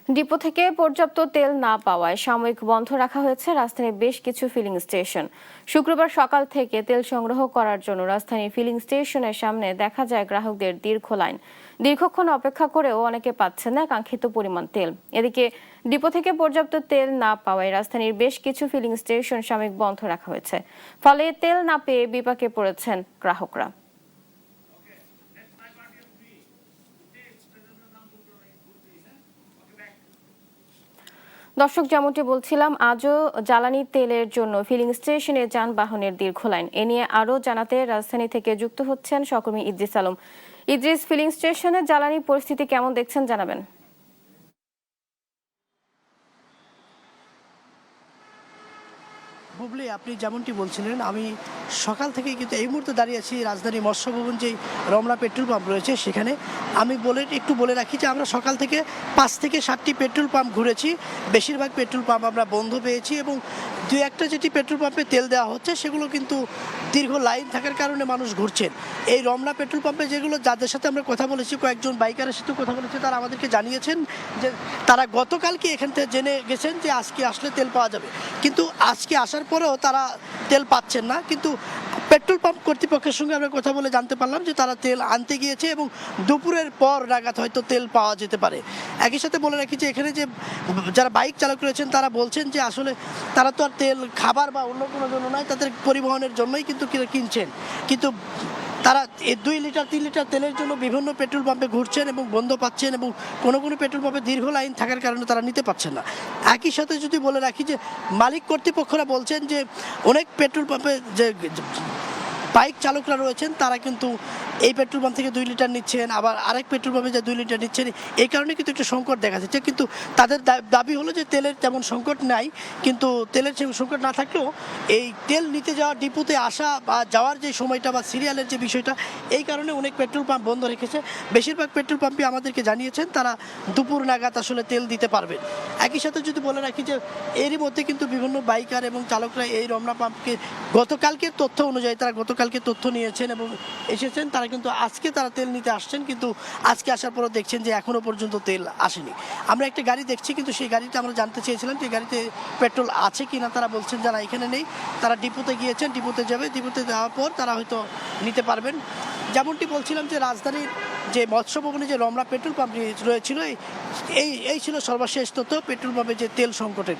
Depot থেকে পর্যাপ্ত তেল না পাওয়ায় সাময়িক বন্ধ রাখা হয়েছে রাজধানীর বেশ কিছু ফিলিং স্টেশন। শুক্রবার সকাল থেকে তেল সংগ্রহ করার জন্য রাজধানীর ফিলিং স্টেশনের সামনে দেখা যায় গ্রাহকদের দীর্ঘ লাইন। দীর্ঘক্ষণ অপেক্ষা করেও অনেকে পাচ্ছেন না কাঙ্ক্ষিত পরিমাণ তেল। এদিকে ডিপো থেকে পর্যাপ্ত তেল না পাওয়ায় রাজধানীর বেশ কিছু ফিলিং স্টেশন সাময়িক বন্ধ রাখা হয়েছে। ফলে তেল না পেয়ে বিপাকে পড়েছেন গ্রাহকরা। দর্শক, যেমনটি বলছিলাম, আজও জ্বালানি তেলের জন্য ফিলিং স্টেশনে যানবাহনের দীর্ঘ লাইন। এ নিয়ে আরও জানাতে রাজধানী থেকে যুক্ত হচ্ছেন সহকর্মী ইদ্রিস আলম। ইদ্রিস, ফিলিং স্টেশনে জ্বালানির পরিস্থিতি কেমন দেখছেন জানাবেন। বুবলি, আপনি যেমনটি বলছিলেন, আমি সকাল থেকে কিন্তু এই মুহূর্তে দাঁড়িয়ে আছি রাজধানী মৎস্য ভবন যেই রমনা পেট্রোল পাম্প রয়েছে সেখানে। আমি একটু বলে রাখি যে আমরা সকাল থেকে 5 থেকে 7টি পেট্রোল পাম্প ঘুরেছি। বেশিরভাগ পেট্রোল পাম্প আমরা বন্ধ পেয়েছি এবং দু একটা যেটি পেট্রোল পাম্পে তেল দেওয়া হচ্ছে সেগুলো কিন্তু দীর্ঘ লাইন থাকার কারণে মানুষ ঘুরছেন। এই রমনা পেট্রোল পাম্পে যেগুলো যাদের সাথে আমরা কথা বলেছি, কয়েকজন বাইকারের সাথে কথা বলেছি, তারা আমাদেরকে জানিয়েছেন যে তারা গতকালকে এখান থেকে জেনে গেছেন যে আজকে আসলে তেল পাওয়া যাবে, কিন্তু আজকে আসার পরেও তারা তেল পাচ্ছেন না। কিন্তু পেট্রোল পাম্প কর্তৃপক্ষের সঙ্গে আমরা কথা বলে জানতে পারলাম যে তারা তেল আনতে গিয়েছে এবং দুপুরের পর নাগাদ হয়তো তেল পাওয়া যেতে পারে। একই সাথে বলে রাখি যে এখানে যে যারা বাইক চালক রয়েছেন তারা বলছেন যে আসলে তারা তো আর তেল খাবার বা অন্য কোনো জন্য নয়, তাদের পরিবহনের জন্যই কিন্তু কিনছেন। কিন্তু তারা 2 লিটার 3 লিটার তেলের জন্য বিভিন্ন পেট্রোল পাম্পে ঘুরছেন এবং বন্ধ পাচ্ছেন এবং কোনো কোনো পেট্রোল পাম্পে দীর্ঘ লাইন থাকার কারণে তারা নিতে পারছেন না। একই সাথে যদি বলে রাখি যে মালিক কর্তৃপক্ষরা বলছেন যে অনেক পেট্রোল পাম্পে যে বাইক চালকরা রয়েছেন তারা কিন্তু এই পেট্রোল পাম্প থেকে 2 লিটার নিচ্ছেন, আবার আরেক পেট্রোল পাম্পে যে 2 লিটার নিচ্ছেন। এই কারণে কিন্তু একটু সংকট দেখা যাচ্ছে। কিন্তু তাদের দাবি হলো যে তেলের তেমন সংকট নাই, কিন্তু তেলের সংকট না থাকলেও এই তেল নিতে যাওয়া ডিপোতে আসা বা যাওয়ার যে সময়টা বা সিরিয়ালের যে বিষয়টা, এই কারণে অনেক পেট্রোল পাম্প বন্ধ রেখেছে। বেশিরভাগ পেট্রোল পাম্পই আমাদেরকে জানিয়েছেন তারা দুপুর নাগাদ আসলে তেল দিতে পারবেন। একই সাথে যদি বলে রাখি যে এরই মধ্যে কিন্তু বিভিন্ন বাইকার এবং চালকরা এই রমনা পাম্পকে গতকালকের তথ্য অনুযায়ী তারা গতকালকে তথ্য নিয়েছেন এবং এসেছেন। তারা কিন্তু আজকে তারা তেল নিতে আসছেন, কিন্তু আজকে আসার পরও দেখছেন যে এখনো পর্যন্ত তেল আসেনি। আমরা একটা গাড়ি দেখছি, কিন্তু সেই গাড়িতে আমরা জানতে চেয়েছিলাম যে গাড়িতে পেট্রোল আছে কিনা। তারা বলছেন যারা এখানে নেই, তারা ডিপোতে গিয়েছেন, ডিপোতে যাবে, ডিপোতে যাওয়ার পর তারা হয়তো নিতে পারবেন। যেমনটি বলছিলাম যে রাজধানীর যে মৎস্য ভবনে যে রমনা পেট্রোল পাম্প রয়েছিল, এই ছিল সর্বশেষ তথ্য পেট্রোল পাম্পে যে তেল সংকটের।